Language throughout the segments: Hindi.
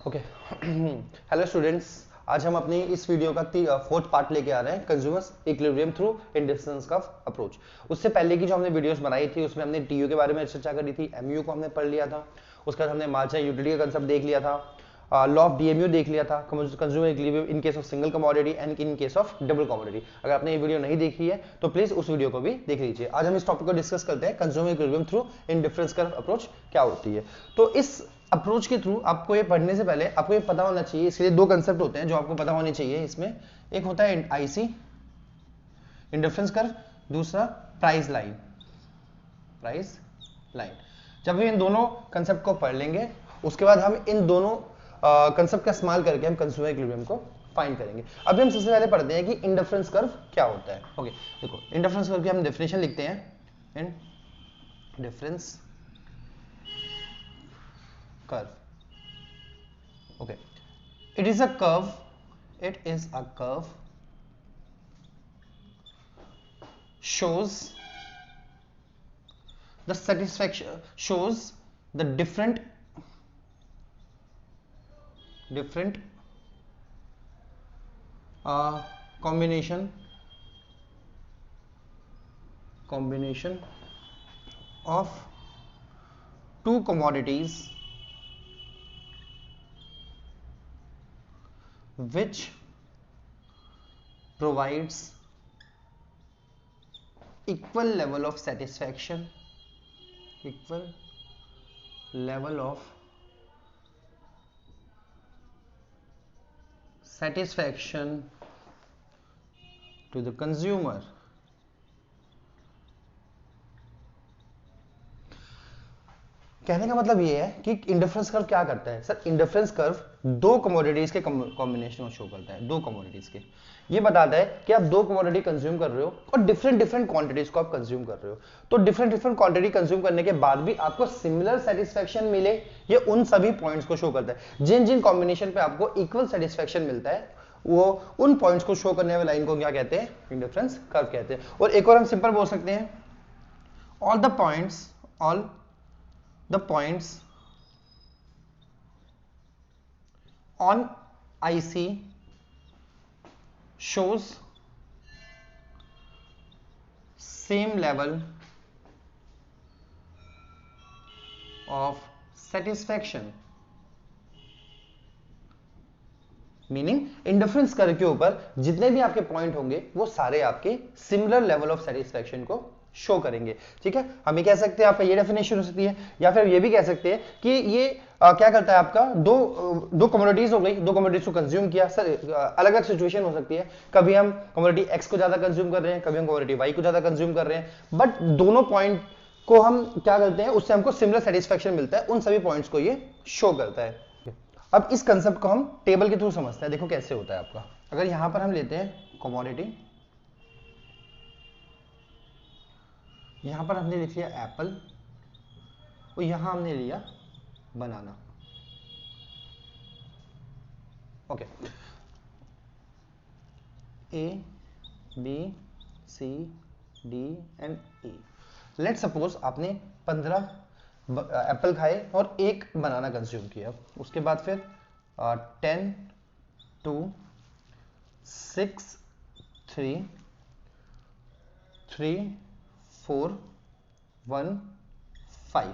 ओके हेलो स्टूडेंट्स, आज हम अपनी इस वीडियो का फोर्थ पार्ट लेके आ रहे हैं, consumers equilibrium through indifference curve approach. उससे पहले की जो हमने वीडियोस बनाई थी उसमें हमने टीयू के बारे में चर्चा करी थी, एमयू को हमने पढ़ लिया था, उसके बाद हमने मार्जिनल यूटिलिटी का कंसेप्ट देख लिया था, लॉ ऑफ डीएमयू देख लिया था, consumer equilibrium in case of single commodity and in case of double commodity. अगर आपने ये वीडियो नहीं देखी है तो प्लीज उस वीडियो को भी देख लीजिए। आज हम इस टॉपिक को डिस्कस करते हैं, consumer equilibrium through indifference curve approach क्या होती है। तो इस अप्रोच के थ्रू आपको ये पढ़ने से पहले आपको ये पता होना चाहिए, इसके लिए दो कंसेप्ट होते हैं जो आपको पता होने चाहिए। इसमें एक होता है आईसी इंडिफरेंस कर्व, दूसरा प्राइस लाइन। प्राइस लाइन जब हम इन दोनों कंसेप्ट को पढ़ लेंगे उसके बाद हम इन दोनों कंसेप्ट का इस्तेमाल करके हम कंज्यूमर इक्विलिब्रियम को फाइंड करेंगे। अभी हम सबसे पहले पढ़ते हैं कि इंडिफरेंस कर्व क्या होता है। ओके देखो, इंडिफरेंस कर्व की हम डेफिनेशन लिखते हैं। Indifference curve. Okay, it is a curve shows the satisfaction, shows the different combination of two commodities which provides equal level of satisfaction to the consumer. कहने का मतलब ये है कि इंडिफरेंस कर्व क्या करता है। सर इंडिफरेंस कर्व दो कमोडिटीज के कॉम्बिनेशन को शो करता है, दो कमोडिटीज के। ये बताता है कि आप दो कमोडिटी कंज्यूम कर रहे हो और डिफरेंट क्वांटिटीज को आप कंज्यूम कर रहे हो, तो डिफरेंट क्वांटिटी कंज्यूम करने के बाद भी आपको सिमिलर सेटिस्फेक्शन मिले, ये उन सभी पॉइंट्स को शो करता है। जिन जिन कॉम्बिनेशन पे आपको इक्वल सेटिस्फेक्शन मिलता है वो उन पॉइंट्स को शो करने वाली लाइन को क्या कहते हैं, इंडिफरेंस कर्व कहते हैं। और एक और हम सिंपल बोल सकते हैं, all the points on IC shows same level of satisfaction, meaning indifference curve के ऊपर जितने भी आपके पॉइंट होंगे वो सारे आपके सिमिलर लेवल ऑफ सेटिस्फेक्शन को शो करेंगे। ठीक है, हम ये कह सकते हैं, आपका ये डेफिनेशन हो सकती है, या फिर ये भी कह सकते हैं कि ये क्या करता है, आपका दो कमोडिटीज हो गई, दो कमोडिटीज को कंज्यूम किया। सर अलग अलग सिचुएशन हो सकती है, कभी हम कमोडिटी एक्स को ज्यादा कंज्यूम कर रहे हैं, कभी हम कमोडिटी वाई को ज्यादा कंज्यूम कर रहे हैं, बट दोनों पॉइंट को हम क्या करते हैं, उससे हमको सिमिलर सेटिस्फेक्शन मिलता है, उन सभी पॉइंट्स को ये शो करता है। अब इस कंसेप्ट को हम टेबल के थ्रू समझते हैं। देखो कैसे होता है आपका, अगर यहां पर हम लेते हैं कमोडिटी, यहां पर हमने लिख लिया एप्पल और यहां हमने लिया banana. Okay, A B C D and E. Let suppose आपने 15 एप्पल खाए और एक बनाना कंज्यूम किया, उसके बाद फिर 10 2 6 3 3 4 1 5।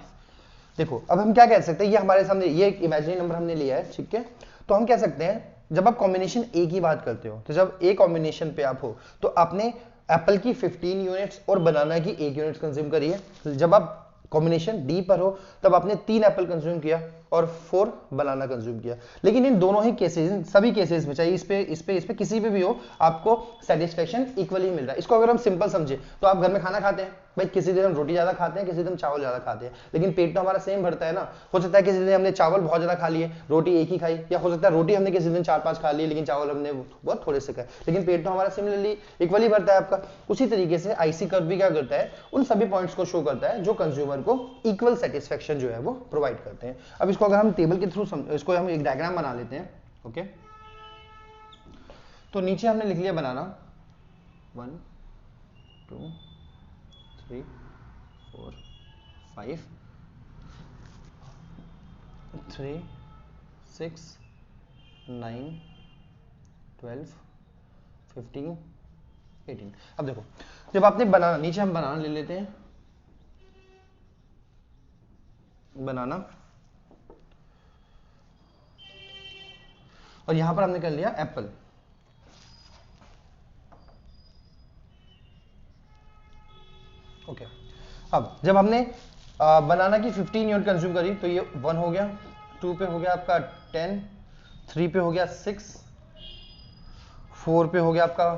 देखो अब हम क्या कह सकते हैं, ये हमारे सामने ये एक इमेजिनरी नंबर हमने लिया है, ठीक है। तो हम कह सकते हैं जब आप कॉम्बिनेशन ए की बात करते हो, तो जब ए कॉम्बिनेशन पे आप हो तो आपने एप्पल की 15 यूनिट्स और बनाना की 1 यूनिट कंज्यूम करी है। जब आप कॉम्बिनेशन डी पर हो तब आपने 3 एप्पल कंज्यूम किया और 4 बनाना कंज्यूम किया। लेकिन इन दोनों ही केसेस, सभी केसेस में, चाहे इस पे किसी पे भी हो, आपको सेटिस्फेक्शन इक्वली मिल रहा है। इसको अगर हम सिंपल समझे तो आप घर में खाना खाते हैं भाई, किसी दिन हम रोटी ज्यादा खाते हैं, किसी दिन चावल ज्यादा खाते हैं, लेकिन पेट तो हमारा सेम भरता है ना। हो सकता है किसी दिन हमने चावल बहुत ज्यादा खा लिए, रोटी एक ही खाई, या हो सकता है रोटी हमने किसी दिन 4-5 खा ली लेकिन चावल हमने बहुत थोड़े से खाए, लेकिन पेट तो हमारा सिमिलरली इक्वली भरता है आपका। उसी तरीके से आईसी कर्व भी क्या करता है, उन सभी पॉइंट्स को शो करता है जो कंज्यूमर को इक्वल सेटिस्फेक्शन जो है वो प्रोवाइड करते हैं। अब इसको अगर हम टेबल के थ्रू इसको हम एक डायग्राम बना लेते हैं। ओके, तो नीचे हमने लिख लिया बनाना 1 2 3 4 5 3 6 9, 12, 15, 18। अब देखो जब आपने बनाना, नीचे हम बनाना ले लेते हैं, बनाना, और यहां पर हमने कर लिया एप्पल। ओके, अब जब हमने बनाना की 15 यूनिट कंज्यूम करी तो ये 1 हो गया, 2 पे हो गया आपका 10, 3 पे हो गया 6, 4 पे हो गया आपका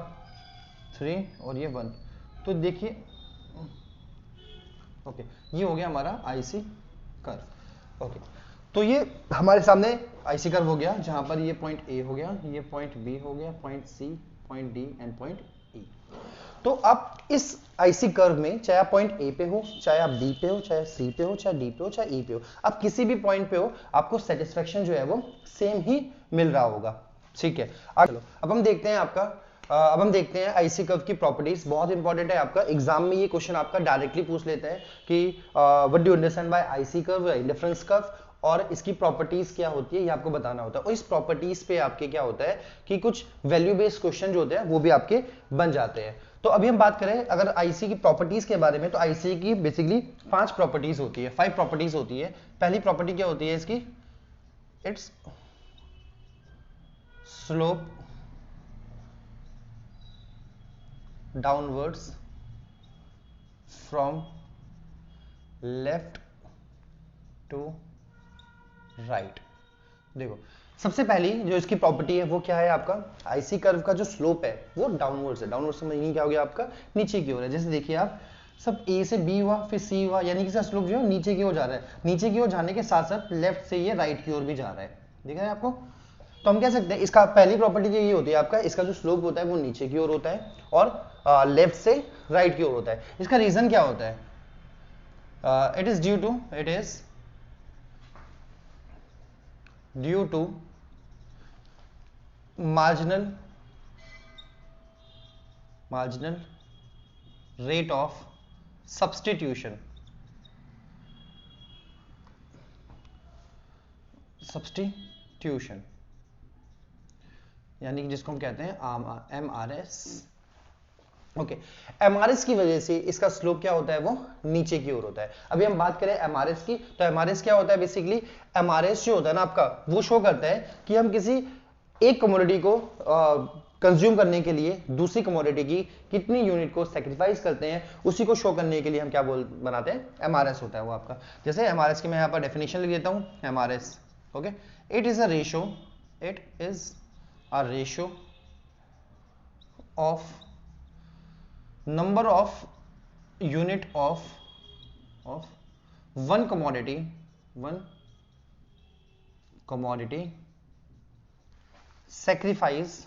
3 और ये 1। तो देखिए ओके, ये हो गया हमारा आईसी कर्व। ओके, तो ये हमारे सामने आईसी कर्व हो गया, जहां पर ये पॉइंट ए हो गया, ये पॉइंट बी हो गया, point C, point D and point E. तो आप इस आईसी कर्व में चाहे आप पॉइंट ए पे हो, चाहे आप बी पे हो, चाहे सी पे हो, चाहे डी पे हो, चाहे ई पे हो, आप किसी भी पॉइंट पे हो, आपको सेटिस्फेक्शन जो है वो सेम ही मिल रहा होगा। ठीक है, चलो अब हम देखते हैं आपका अब हम देखते हैं आईसी कर्व की प्रॉपर्टीज। बहुत इंपॉर्टेंट है, आपका एग्जाम में ये क्वेश्चन आपका डायरेक्टली पूछ लेते हैं कि what do you understand by IC curve, indifference curve, और इसकी प्रॉपर्टीज क्या होती है ये आपको बताना होता है। और इस प्रॉपर्टीज पे आपके क्या होता है कि कुछ वैल्यू बेस्ड क्वेश्चन जो होते हैं वो भी आपके बन जाते हैं। तो अभी हम बात करें अगर आईसी की प्रॉपर्टीज के बारे में, तो आईसी की बेसिकली 5 प्रॉपर्टीज होती है, 5 प्रॉपर्टीज होती है। पहली प्रॉपर्टी क्या होती है इसकी, it's slope downwards from left to right. देखो सबसे पहली जो इसकी प्रॉपर्टी है वो क्या है, आपका आईसी कर्व का जो स्लोप है वो डाउनवर्ड्स है। डाउनवर्ड्स से मीनिंग क्या हो गया आपका, नीचे की ओर है। जैसे देखिए आप, सब ए से बी हुआ, फिर सी हुआ, यानी कि इसका स्लोप जो है नीचे की ओर जा रहा है। नीचे की ओर जाने के साथ साथ लेफ्ट से ये राइट की ओर भी जा रहा है, दिख रहा है आपको। तो हम कह सकते हैं इसका पहली प्रॉपर्टी ये होती है आपका, इसका जो स्लोप होता है वो नीचे की ओर होता है और लेफ्ट से राइट की ओर होता है। इसका रीजन क्या होता है, it is due to marginal rate of substitution यानी कि जिसको हम कहते हैं एमआरएस। ओके, एमआरएस की वजह से इसका स्लोप क्या होता है, वो नीचे की ओर होता है। अभी हम बात करें एमआरएस की, तो एमआरएस क्या होता है, बेसिकली एमआरएस जो होता है ना आपका, वो शो करता है कि हम किसी एक कमोडिटी को कंज्यूम करने के लिए दूसरी कमोडिटी की कितनी यूनिट को सेक्रीफाइस करते हैं, उसी को शो करने के लिए हम क्या बनाते हैं, एमआरएस होता है वो आपका। जैसे एमआरएस की मैं यहाँ पर डेफिनेशन लिख देता हूँ, MRS okay, it is a ratio of number of unit of one commodity sacrifice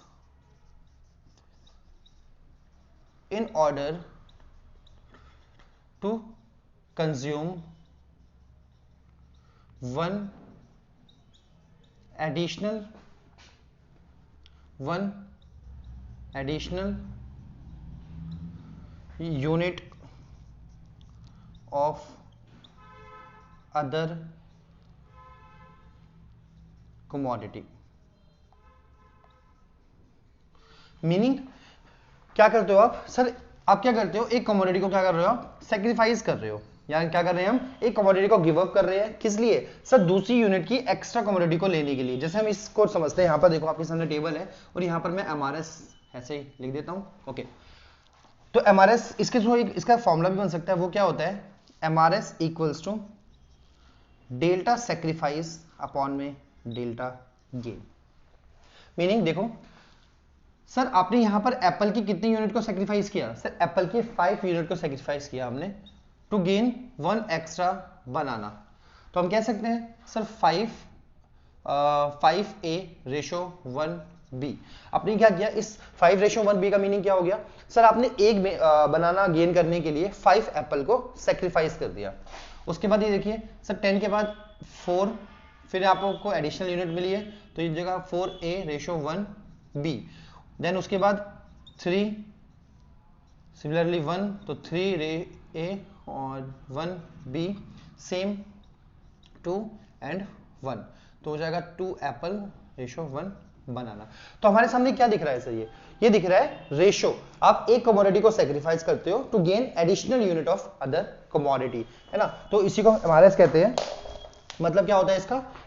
in order to consume one additional unit of other commodity। Meaning क्या करते हो आप, सर आप क्या करते हो, एक कमोडिटी को क्या कर रहे हो आप, सेक्रीफाइस कर रहे हो, यानी क्या कर रहे हैं हम, एक कमोडिटी को गिव अप कर रहे हैं, किस लिए, सर दूसरी यूनिट की एक्स्ट्रा कमोडिटी को लेने के लिए। जैसे हम इसको समझते हैं, यहां पर देखो आपके सामने टेबल है और यहां पर मैं एमआरएस ऐसे ही लिख देता हूं। ओके, तो एमआरएस इसके थ्रू इसका फॉर्मूला भी बन सकता है, वो क्या होता है, MRS equals to delta sacrifice upon में डेल्टा गेन। मीनिंग देखो सर आपने यहां पर एप्पल की कितनी यूनिट को सेक्रीफाइस किया, सर एप्पल की 5 यूनिट को सेक्रीफाइस किया हमने टू गेन 1 एक्स्ट्रा बनाना। तो हम कह सकते हैं सर 5A/1B। आपने क्या किया, इस 5/1B का मीनिंग क्या हो गया, सर आपने एक बनाना गेन करने के लिए 5 एप्पल को सेक्रीफाइस कर दिया। उसके बाद ये देखिए सर 10 के बाद 4, फिर आपको एडिशनल यूनिट मिली है तो ये जगह 4A/1B। देन उसके बाद 3, सिमिलरली 1, तो 3A और 1B, सेम 2 एंड 1, तो हो जाएगा 2 एप्पल/1B। बनाना। तो हमारे सामने क्या दिख रहा है सर, ये दिख रहा है रेशो। आप एक कमोडिटी को सेक्रीफाइस करते हो to gain additional unit of other commodity, है ना। तो इसी को एमआरएस कहते हैं। मतलब क्या होता है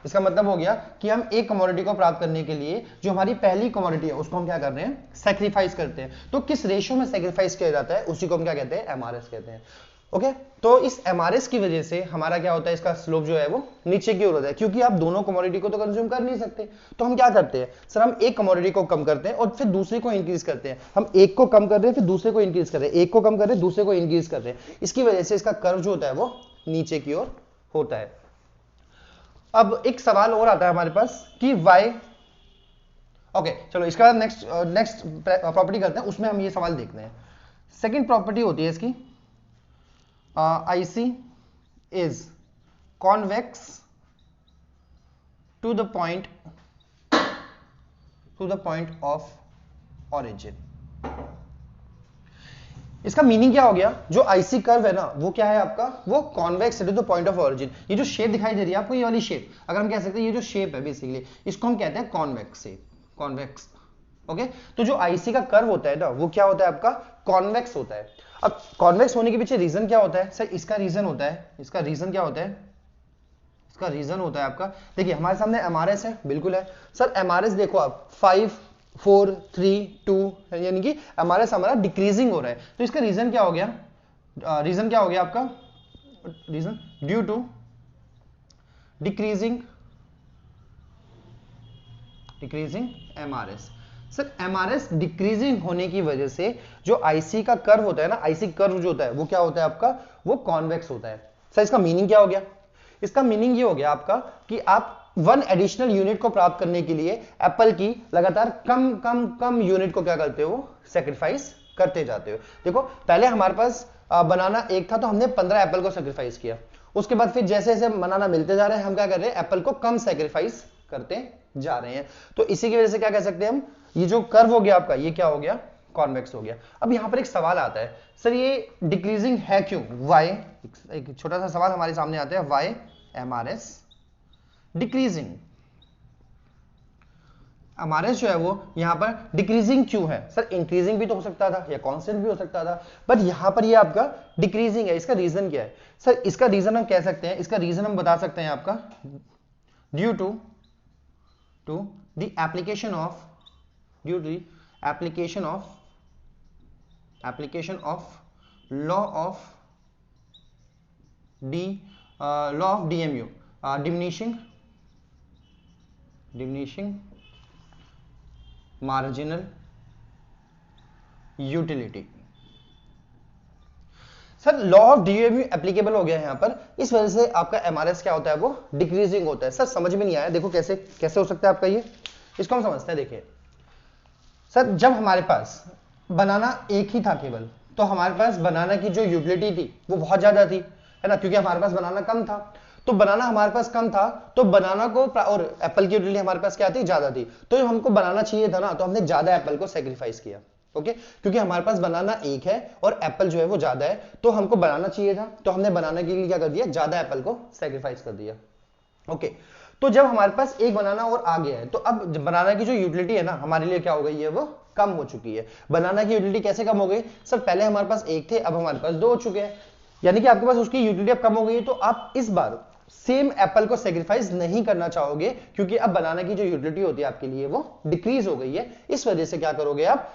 इसका मतलब हो गया कि हम एक कमोडिटी को प्राप्त करने के लिए जो हमारी पहली कमोडिटी है उसको हम क्या कर रहे हैं, सेक्रीफाइस करते हैं। तो किस रेशियो में सेक्रीफाइस किया जाता है उसी को हम क्या कहते हैं, एमआरएस कहते हैं। ओके तो इस एमआरएस की वजह से हमारा क्या होता है, इसका स्लोप जो है वो नीचे की ओर होता है, क्योंकि आप दोनों कमोडिटी को तो कंज्यूम कर नहीं सकते। तो हम क्या करते हैं सर, हम एक कमोडिटी को कम करते हैं और फिर दूसरे को इंक्रीज करते हैं। हम एक को कम कर रहे हैं फिर दूसरे को इंक्रीज कर रहे हैं, एक को कम कर रहे हैं दूसरे को इंक्रीज कर रहे हैं। इसकी वजह से इसका कर्व जो होता है वो नीचे की ओर होता है। अब एक सवाल और आता है हमारे पास कि वाई, ओके चलो इसके बाद नेक्स्ट प्रॉपर्टी करते हैं, उसमें हम ये सवाल देखते हैं। सेकंड प्रॉपर्टी होती है इसकी, IC is convex to the point of origin। इसका मीनिंग क्या हो गया, जो आईसी कर्व है ना वो क्या है आपका, वो कॉन्वेक्स है to the point of origin. ये जो शेप दिखाई दे रही है आपको, ये वाली शेप, अगर हम कह सकते हैं ये जो शेप है बेसिकली इसको हम कहते हैं कॉन्वेक्स शेप, कॉन्वेक्स। ओके तो जो आईसी का कर्व होता है ना वो क्या होता है आपका, कॉन्वेक्स होता है। अब कॉन्वेक्स होने के पीछे रीजन क्या होता है सर, इसका रीजन होता है, इसका रीजन क्या होता है, इसका रीजन होता है आपका, देखिए हमारे सामने एमआरएस है, बिल्कुल है सर। एमआरएस देखो आप 5 4 3 2, यानी कि एमआरएस हमारा डिक्रीजिंग हो रहा है। तो इसका रीजन क्या हो गया, रीजन क्या हो गया आपका, reason due to decreasing MRS. Sir MRS decreasing होने की वजह से जो आईसी का कर्व होता है ना, आईसी कर्व जो होता है वो क्या होता है आपका, वो कॉन्वेक्स होता है। सर इसका मीनिंग क्या हो गया, इसका मीनिंग ये हो गया आपका कि आप वन एडिशनल यूनिट को प्राप्त करने के लिए एप्पल की लगातार कम कम कम यूनिट को क्या करते हो, सेक्रीफाइस करते जाते हो। देखो पहले हमारे पास बनाना एक था तो हमने 15 एप्पल को सेक्रीफाइस किया, उसके बाद फिर जैसे जैसे बनाना मिलते जा रहे हैं हम क्या कर रहे हैं, एप्पल को कम सेक्रीफाइस करते जा रहे हैं। तो इसी की वजह से क्या कह सकते हैं हम, ये जो कर्व हो गया आपका ये क्या हो गया, कॉन्वेक्स हो गया। अब यहां पर एक सवाल आता है सर ये डिक्रीजिंग है क्यों, वाई, एक छोटा सा सवाल हमारे सामने आता है, वाई एमआरएस डिक्रीजिंग, एमआरएस जो है वो यहां पर डिक्रीजिंग क्यों है सर, इंक्रीजिंग भी तो हो सकता था या कांस्टेंट भी हो सकता था, बट यहां पर ये आपका डिक्रीजिंग है। इसका रीजन क्या है सर, इसका रीजन हम कह सकते हैं, इसका रीजन हम बता सकते हैं आपका due to the application of law of DMU, diminishing marginal utility। Sir law of DMU applicable हो गया है यहां पर, इस वजह से आपका एमआरएस क्या होता है, वो डिक्रीजिंग होता है। सर समझ में नहीं आया, देखो कैसे कैसे हो सकता है आपका ये, इसको हम समझते हैं। देखिए सर जब हमारे पास बनाना एक ही था केवल, तो हमारे पास बनाना की जो यूटिलिटी थी वो बहुत ज्यादा थी, है ना, क्योंकि हमारे पास बनाना कम था। तो बनाना हमारे पास कम था तो बनाना को, और एप्पल की यूटिलिटी हमारे पास क्या थी, ज्यादा थी। तो हमको बनाना चाहिए था ना, तो हमने ज्यादा एप्पल को सेक्रीफाइस किया। ओके क्योंकि हमारे पास बनाना एक है और एप्पल जो है वो ज्यादा है, तो हमको बनाना चाहिए था, तो हमने बनाना के लिए क्या कर दिया, ज्यादा एप्पल को सेक्रीफाइस कर दिया। ओके तो जब हमारे पास एक बनाना और आ गया है, तो अब बनाना की जो यूटिलिटी है ना हमारे लिए क्या हो गई है, वो कम हो चुकी है। बनाना की यूटिलिटी कैसे कम हो गई सर, पहले हमारे पास एक थे अब हमारे पास 2 हो चुके हैं, यानी कि आपके पास उसकी यूटिलिटी अब कम हो गई है। तो आप इस बार सेम एप्पल को सेक्रीफाइस नहीं करना चाहोगे, क्योंकि अब बनाना की जो यूटिलिटी होती है आपके लिए वो डिक्रीज हो गई है। इस वजह से क्या करोगे आप,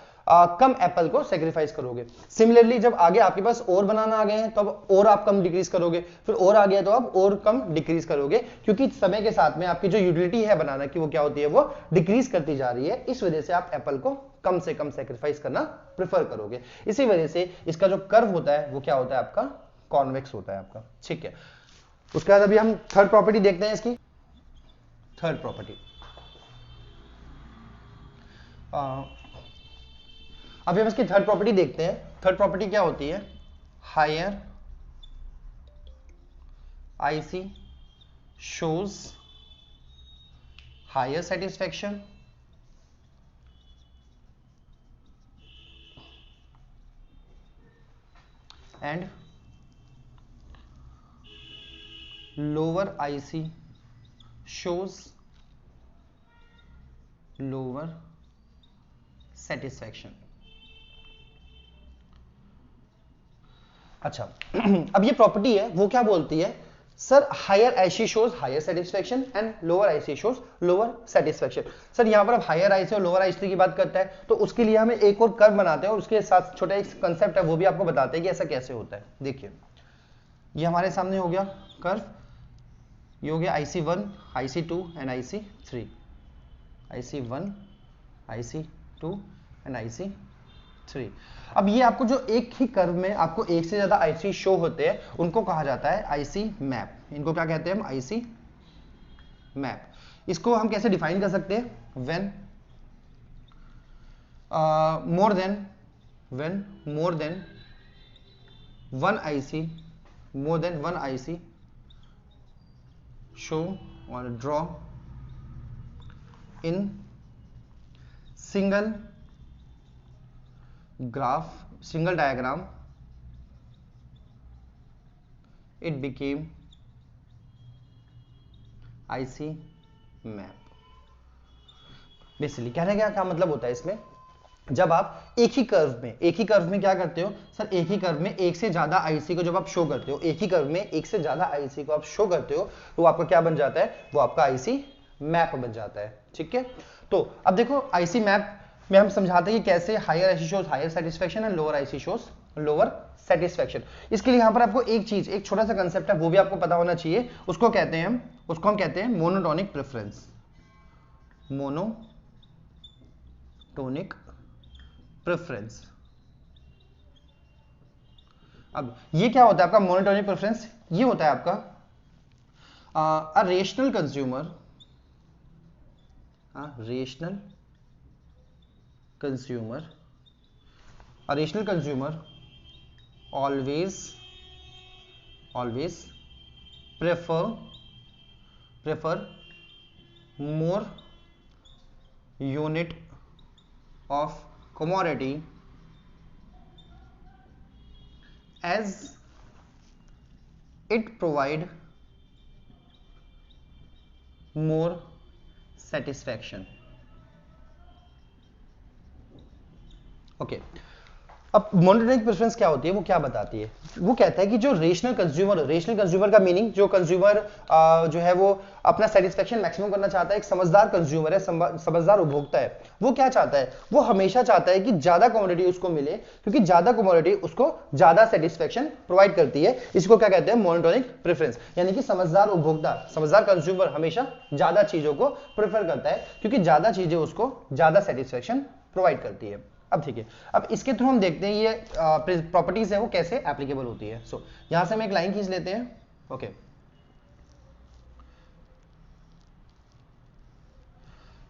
कम एप्पल को सेक्रीफाइस करोगे। सिमिलरली जब आगे आपके पास और बनाना आ गए हैं तो अब और आप कम डिक्रीज करोगे, फिर और आ गया तो आप और कम डिक्रीज करोगे, क्योंकि समय के साथ में आपकी जो यूटिलिटी है बनाना की वो क्या होती है, वो डिक्रीज करती जा रही है। इस वजह से आप एप्पल को कम से कम सेक्रीफाइस करना प्रेफर करोगे। इसी वजह से इसका जो कर्व होता है वो क्या होता है आपका, कॉन्वेक्स होता है आपका। ठीक है, उसके बाद अभी हम थर्ड प्रॉपर्टी देखते हैं इसकी। थर्ड प्रॉपर्टी, अभी हम इसकी थर्ड प्रॉपर्टी देखते हैं। थर्ड प्रॉपर्टी क्या होती है, higher IC shows higher satisfaction and lower IC shows lower satisfaction. अच्छा अब ये प्रॉपर्टी है वो क्या बोलती है sir, higher IC shows higher satisfaction and lower IC shows lower satisfaction. Sir यहां पर अब हायर आईसी और लोअर आईसी की बात करता है तो उसके लिए हमें एक और कर्व बनाते हैं और उसके साथ छोटा एक कंसेप्ट है वो भी आपको बताते हैं कि ऐसा कैसे होता है। देखिए ये हमारे सामने हो गया कर्व, ये हो गया IC1 IC2 and IC3, IC1 IC2 and IC3। अब ये आपको जो एक ही कर्व में आपको एक से ज्यादा IC शो होते हैं उनको कहा जाता है IC मैप। इनको क्या कहते हैं हम? IC map. इसको हम कैसे डिफाइन कर सकते हैं? When more than one IC show or draw in single diagram, it became IC map। Basically कहने का क्या मतलब होता है इसमें, जब आप एक ही कर्व में क्या करते हो सर, एक ही कर्व में एक से ज्यादा आईसी को जब आप शो करते हो, एक ही कर्व में एक से ज्यादा आईसी को आप शो करते हो तो वो आपका क्या बन जाता है? वो आपका आईसी मैप बन जाता है। ठीक है, तो अब देखो आईसी मैप में हम समझाते हैं कि कैसे higher IC shows higher satisfaction and lower IC shows lower satisfaction. इसके लिए यहां पर आपको एक छोटा सा कंसेप्ट है वो भी आपको पता होना चाहिए। उसको हम कहते हैं मोनोटोनिक प्रेफरेंस। Monotonic preference. अब ये क्या होता है आपका मोनोटोनिक प्रेफरेंस? ये होता है आपका a rational consumer always prefer more unit of commodity as it provide more satisfaction। Okay, अब मोनोटोनिक प्रेफरेंस क्या होती है, वो क्या बताती है? वो कहता है कि जो रेशनल कंज्यूमर का मीनिंग जो कंज्यूमर जो है वो अपना सेटिस्फेक्शन मैक्सिमम करना चाहता है, एक समझदार कंज्यूमर है, समझदार उपभोक्ता है। वो क्या चाहता है? वो हमेशा चाहता है कि ज्यादा कमोडिटी उसको मिले, क्योंकि ज्यादा कमोडिटी उसको ज्यादा सेटिस्फेक्शन प्रोवाइड करती है। इसको क्या कहते हैं? Monotonic preference. यानी कि समझदार उपभोक्ता, समझदार कंज्यूमर हमेशा ज्यादा चीजों को प्रेफर करता है क्योंकि ज्यादा चीजें उसको ज्यादा सेटिस्फेक्शन प्रोवाइड करती है। अब ठीक है, अब इसके थ्रू हम देखते हैं ये प्रॉपर्टीज है वो कैसे एप्लीकेबल होती है। सो यहां से हम एक लाइन खींच लेते हैं। ओके,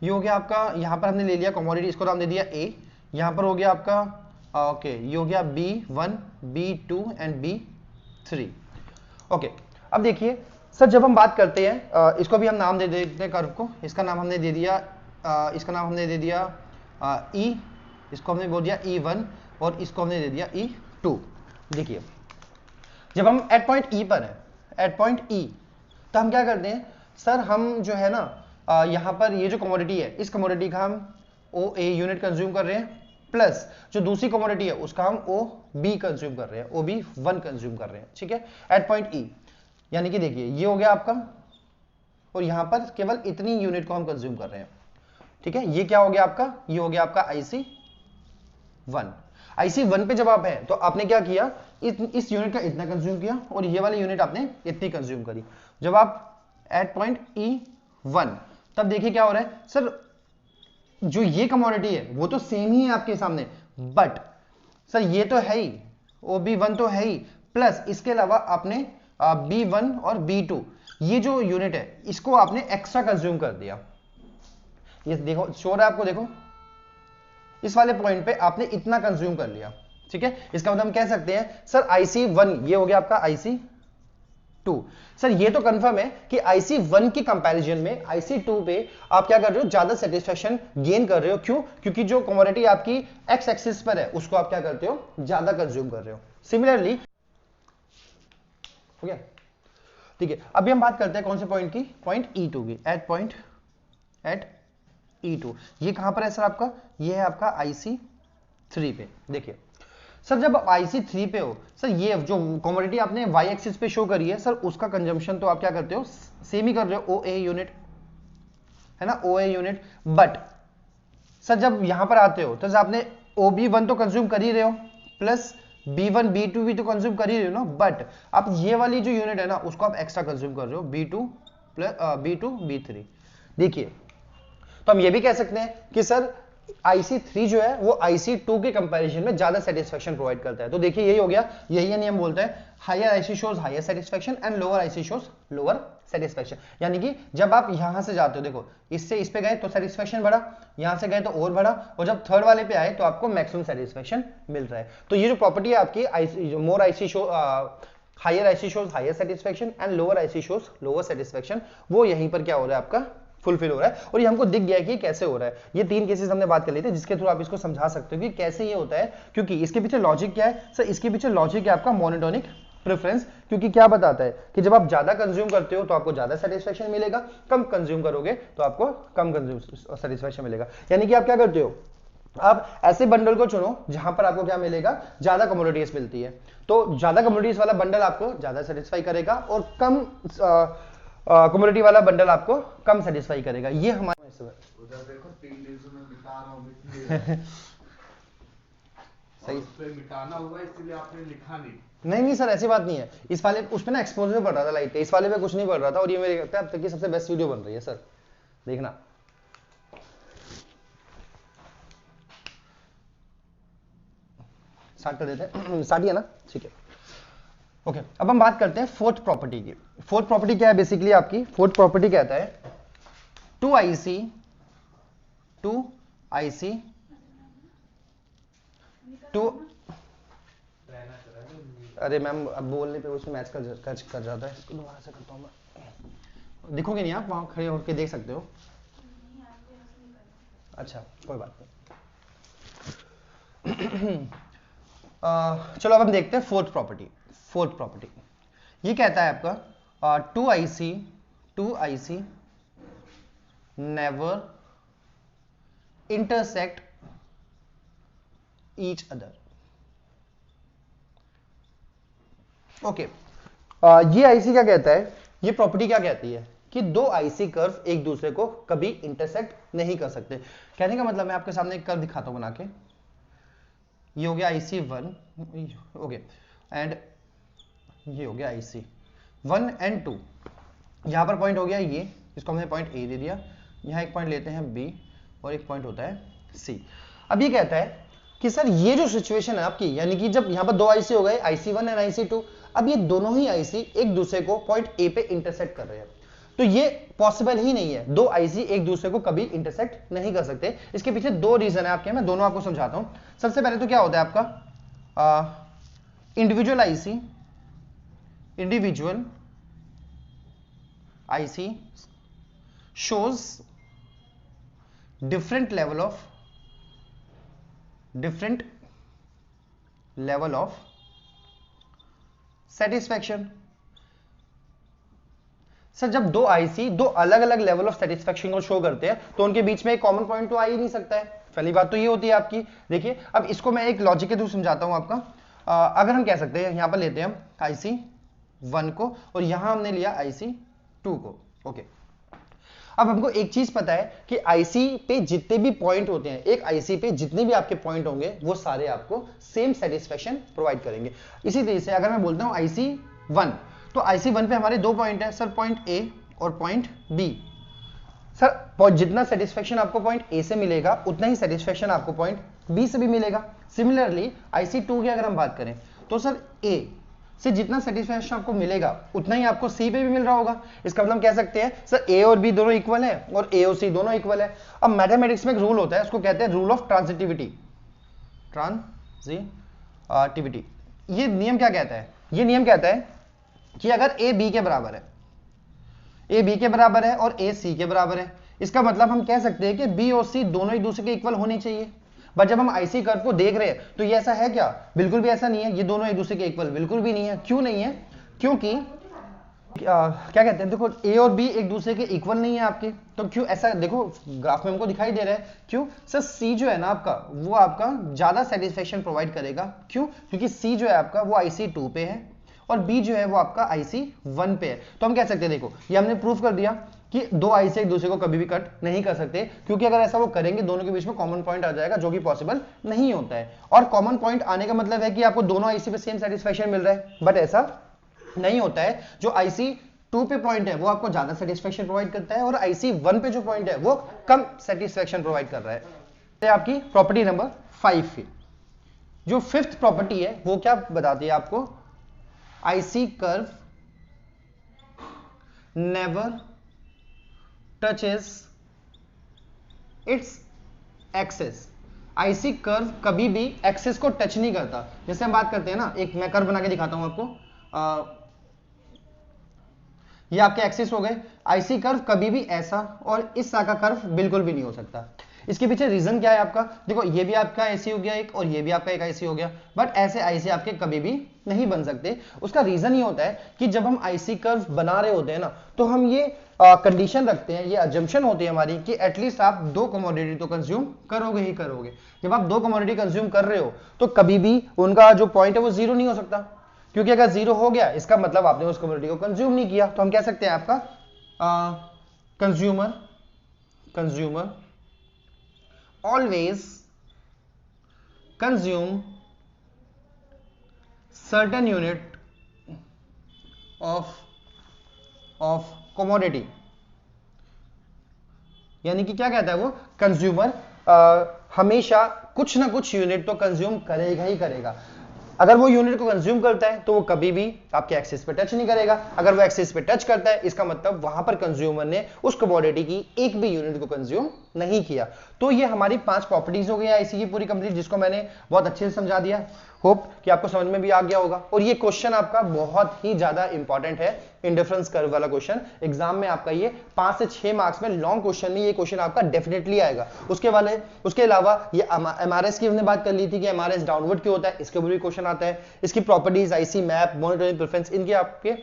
ये हो गया आपका, यहां पर हमने ले लिया कमोडिटी, इसको नाम दे दिया ए। यहां पर हो गया आपका ओके, ये हो गया B1 B2 and B3। Okay, अब देखिए सर जब हम बात करते हैं इसको भी हम नाम दे देते हैं कर्व को। इसका नाम हमने दे दिया E, इसको हमने बोल दिया E1 और इसको हमने दे दिया E2। देखिए जब हम एट पॉइंट E पर हैं, एट पॉइंट E, तो हम क्या करते हैं सर, हम जो है ना यहां पर ये जो कमोडिटी है इस कमोडिटी का हम OA यूनिट कंज्यूम कर रहे हैं, प्लस जो दूसरी कमोडिटी है उसका हम OB कंज्यूम कर रहे हैं, OB1 कंज्यूम कर रहे हैं। ठीक है, एट पॉइंट E, यानी कि देखिए ये हो गया आपका, और यहां पर केवल इतनी यूनिट को हम कंज्यूम कर रहे हैं। ठीक है, ये क्या हो गया आपका? ये हो गया आपका IC1। IC1 पे जब आप हैं तो आपने क्या किया, इस यूनिट का इतना कंज्यूम किया और ये वाली यूनिट आपने इतनी कंज्यूम करी। जब आप एट पॉइंट E1, तब देखिए क्या हो रहा है सर, जो ये कमोडिटी है वो तो सेम ही है आपके सामने, बट सर ये तो है ही, OB1 तो है ही, प्लस इसके अलावा आपने B1 और B2 ये जो यूनिट है इसको आपने एक्स्ट्रा कंज्यूम कर दिया। ये देखो शो रहा है आपको, देखो इस वाले पॉइंट पे आपने इतना कंज्यूम कर लिया। ठीक है, इसका मतलब हम कह सकते हैं सर IC1 ये हो गया आपका IC2। सर ये तो कंफर्म है कि IC1 के कंपैरिजन में IC2 पे आप क्या कर रहे हो, ज्यादा सेटिस्फेक्शन गेन कर रहे हो। क्यों? क्योंकि जो कमोडिटी आपकी एक्स एक्सिस पर है उसको आप क्या करते हो, ज्यादा कंज्यूम कर रहे हो। सिमिलरली हो गया। ठीक है, अभी हम बात करते हैं कौन से पॉइंट की, पॉइंट E2 की, एट E2। ये कहां पर है सर आपका? ये है आपका IC3 पे। देखिए सर जब आप IC3 पे हो सर, ये जो कमोडिटी आपने y एक्सिस पे शो करी है सर, उसका कंजम्पशन तो आप क्या करते हो, सेम ही कर रहे हो, OA यूनिट है ना, OA यूनिट। बट सर जब यहां पर आते हो तो आपने OB1 तो कंज्यूम कर ही रहे हो, प्लस B1 B2 भी तो कंज्यूम कर ही रहे हो ना, बट आप ये वाली जो यूनिट है ना उसको आप एक्स्ट्रा कंज्यूम कर रहे हो, B2 प्लस B2 B3। देखिए तो हम ये भी कह सकते हैं कि सर IC3 जो है वो IC2 के कंपैरिजन में ज्यादा सेटिस्फेक्शन प्रोवाइड करता है। तो देखिए यही हो गया, यही नियम बोलता है higher IC shows higher satisfaction and lower IC shows lower satisfaction. यानी कि जब आप यहां से जाते हो, देखो इससे इस पे गए तो सेटिस्फेक्शन बढ़ा, यहां से गए तो और बढ़ा, और जब थर्ड वाले पे आए तो आपको मैक्सिमम सेटिस्फेक्शन मिल रहा है। तो ये जो प्रॉपर्टी है आपकी more IC show higher IC shows higher satisfaction and lower IC shows lower satisfaction, वो यहीं पर क्या हो रहा है आपका फुलफिल हो रहा है। और ये हमको दिख गया कि कैसे हो रहा है। ये 3 केसेस हमने बात कर ली थी जिसके थ्रू आप इसको समझा सकते हो कि कैसे ये होता है, क्योंकि इसके पीछे लॉजिक क्या है सर, इसके पीछे लॉजिक है आपका मोनोटोनिक प्रेफरेंस। क्योंकि क्या बताता है कि जब आप ज्यादा कंज्यूम करते हो तो आपको ज्यादा सेटिस्फेक्शन मिलेगा, कम कंज्यूम करोगे तो आपको कम कंज्यूम सेटिस्फेक्शन मिलेगा। यानी कि आप क्या करते हो, आप ऐसे बंडल को चुनो जहां पर आपको क्या मिलेगा, ज्यादा कमोडिटीज मिलती है। तो ज्यादा कमोडिटीज वाला बंडल आपको ज्यादा सेटिस्फाई करेगा और कम कमोडिटी वाला बंडल आपको कम सेटिस्फाई करेगा। ये हमारे उधर देखो 3 डेज में मिटा रहा हूं सही पे मिटाना होगा, इसलिए आपने लिखा नहीं सर ऐसी बात नहीं है। इस वाले उस पे ना एक्सपोजर पड़ रहा था लाइट, इस वाले पे कुछ नहीं पड़ रहा था, और ये मेरे लगता है अब तक की सबसे बेस्ट वीडियो बन रही है सर, देखना। स्टार्ट कर देते हैं, स्टार्ट ही है ना, ठीक है ओके। अब हम बात करते हैं फोर्थ प्रॉपर्टी की। फोर्थ प्रॉपर्टी क्या है बेसिकली आपकी, फोर्थ प्रॉपर्टी कहता है 2IC अरे मैम अब बोलने पे उसमें मैच कर जाता है, इसको दोबारा से करता हूँ मैं। दिखोगे नहीं आप, वहां खड़े होकर देख सकते हो। अच्छा कोई बात नहीं। चलो अब हम देखते हैं फोर्थ प्रॉपर्टी। फोर्थ प्रॉपर्टी ये कहता है आपका 2IC never intersect each other. Okay ये IC क्या कहता है, ये प्रॉपर्टी क्या कहती है कि 2 IC कर्व एक दूसरे को कभी इंटरसेक्ट नहीं कर सकते। कहने का मतलब मैं आपके सामने एक कर्व दिखाता हूं बना के, ये हो गया IC1 ओके, एंड ये हो गया IC1 एंड 2। यहां पर पॉइंट हो गया ये, इसको हमने पॉइंट A दे दिया, यहां एक पॉइंट लेते हैं B और एक पॉइंट होता है C। अब ये कहता है कि सर ये जो सिचुएशन है आपकी, यानी कि जब यहां पर 2 IC हो गए IC1 एंड IC2, अब ये दोनों ही IC एक दूसरे को पॉइंट A पे इंटरसेक्ट कर रहे हैं, तो ये पॉसिबल ही नहीं है। 2 IC एक दूसरे को कभी इंटरसेक्ट नहीं कर सकते। इसके पीछे 2 रीजन है आपके, मैं दोनों आपको समझाता हूं। सबसे पहले तो क्या होता है आपका individual IC shows different level of satisfaction। Sir जब 2 IC 2 अलग अलग लेवल ऑफ सेटिस्फेक्शन को शो करते हैं तो उनके बीच में एक कॉमन पॉइंट तो आ ही नहीं सकता है। पहली बात तो ये होती है आपकी। देखिए अब इसको मैं एक लॉजिक के थ्रू समझाता हूं आपका। अगर हम कह सकते हैं यहां पर लेते हैं हम IC1 को और यहां हमने लिया IC2 को, ओके। अब हमको एक चीज पता है कि IC पे जितने भी पॉइंट होते हैं, एक IC पे जितने भी आपके पॉइंट होंगे वो सारे आपको सेम सेटिस्फेक्शन प्रोवाइड करेंगे। इसी तरह से अगर मैं बोलता हूं IC1, तो IC1 पे हमारे 2 पॉइंट है सर, पॉइंट A और पॉइंट B। सर जितना सेटिस्फेक्शन आपको पॉइंट A से मिलेगा उतना ही सेटिस्फेक्शन आपको पॉइंट B से भी मिलेगा। सिमिलरली IC2 की अगर हम बात करें तो सर A से जितना सेटिस्फेक्शन आपको मिलेगा उतना ही आपको C पे भी मिल रहा होगा। इसका मतलब हम कह सकते हैं सर A और B दोनों इक्वल है और A और C दोनों इक्वल है। अब मैथमेटिक्स में एक रूल होता है, उसको कहते हैं रूल ऑफ ट्रांजिटिविटी। ये नियम क्या कहता है, ये नियम कहता है कि अगर A B के बराबर है, A B के बराबर है और A C के बराबर है, इसका मतलब हम कह सकते हैं कि B और C दोनों एक दूसरे के इक्वल होने चाहिए। बट जब हम IC कर्व को देख रहे हैं तो ये ऐसा है क्या, बिल्कुल भी ऐसा नहीं है। ये दोनों एक दूसरे के इक्वल बिल्कुल भी नहीं है। क्यों नहीं है, क्योंकि क्या कहते हैं, देखो ए और बी एक दूसरे के इक्वल नहीं है आपके, तो क्यों ऐसा, देखो ग्राफ में हमको दिखाई दे रहा है, क्यों सर सी जो है ना आपका, वो आपका ज्यादा सेटिस्फेक्शन प्रोवाइड करेगा, क्यों, क्योंकि सी जो है आपका वो IC2 पे है और बी जो है वो आपका IC1 पे है। तो हम कह सकते हैं, देखो ये हमने प्रूफ कर दिया कि दो IC एक दूसरे को कभी भी कट नहीं कर सकते, क्योंकि अगर ऐसा वो करेंगे दोनों के बीच में कॉमन पॉइंट आ जाएगा, जो कि पॉसिबल नहीं होता है। और कॉमन पॉइंट आने का मतलब है कि आपको दोनों IC पे सेम सेटिस्फेक्शन मिल रहा है, बट ऐसा नहीं होता है। जो IC2 पे पॉइंट है वो आपको ज्यादा सेटिस्फेक्शन प्रोवाइड करता है और IC1 पे जो पॉइंट है वो कम सेटिस्फेक्शन प्रोवाइड कर रहा है। तो आपकी प्रॉपर्टी नंबर 5 की जो फिफ्थ प्रॉपर्टी है वो क्या बताती है आपको, IC curve never touches its axis. IC curve कभी भी एक्सेस को टच नहीं करता। जैसे हम बात करते हैं ना, एक मैं कर्व बना के दिखाता हूं आपको, ये आपके एक्सिस हो गए। IC कर्व कभी भी ऐसा और इस सा का कर्व बिल्कुल भी नहीं हो सकता। इसके पीछे रीजन क्या है आपका, देखो ये भी आपका IC हो गया एक और ये भी आपका एक IC हो गया, बट ऐसे IC आपके कभी भी नहीं बन सकते। उसका रीजन ये होता है कि जब हम IC कर्व बना रहे होते हैं ना, तो हम ये कंडीशन रखते हैं, ये अजम्पशन होती है हमारी कि एटलीस्ट आप दो कमोडिटी तो कंज्यूम करोगे ही करोगे। जब आप दो कमोडिटी कंज्यूम कर रहे हो तो कभी भी उनका जो पॉइंट है वो जीरो नहीं हो सकता, क्योंकि अगर जीरो हो गया इसका मतलब आपने उस कमोडिटी को कंज्यूम नहीं किया। तो हम कह सकते हैं आपका consumer always consume certain unit of commodity। यानी कि क्या कहता है वो, कंज्यूमर हमेशा कुछ ना कुछ यूनिट तो कंज्यूम करेगा ही करेगा। अगर वो यूनिट को कंज्यूम करता है तो वो कभी भी आपके एक्सिस पे टच नहीं करेगा। अगर वो एक्सिस पे टच करता है इसका मतलब वहां पर कंज्यूमर ने उस कमोडिटी की एक भी यूनिट को कंज्यूम नहीं किया। तो ये हमारी 5 प्रॉपर्टीज हो गई IC की पूरी कंप्लीट, जिसको मैंने बहुत अच्छे से समझा दिया। होप कि आपको समझ में भी आ गया होगा। और ये क्वेश्चन आपका बहुत ही ज्यादा इंपॉर्टेंट है, इंडिफरेंस कर्व वाला क्वेश्चन। एग्जाम में आपका ये 5 से 6 मार्क्स में लॉन्ग क्वेश्चन में ये क्वेश्चन आपका डेफिनेटली आएगा। उसके अलावा ये MRS की हमने बात कर ली थी कि MRS डाउनवर्ड क्यों होता है, इसके ऊपर भी क्वेश्चन आता है। इसकी properties, IC map, monitoring preference, इनके आपके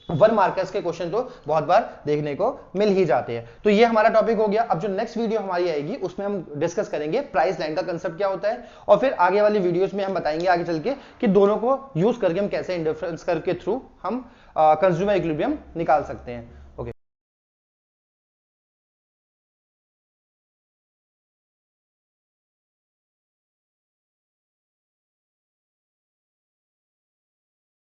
1 मार्कर्स के क्वेश्चन तो बहुत बार देखने को मिल ही जाते हैं। तो ये हमारा टॉपिक हो गया। अब जो नेक्स्ट वीडियो हमारी आएगी उसमें हम डिस्कस करेंगे प्राइस लाइन का कंसेप्ट क्या होता है, और फिर आगे वाली वीडियोस में हम बताएंगे आगे चल के कि दोनों को यूज करके हम कैसे इंडिफरेंस कर्व के थ्रू हम कंज्यूमर इक्विलिब्रियम निकाल सकते हैं।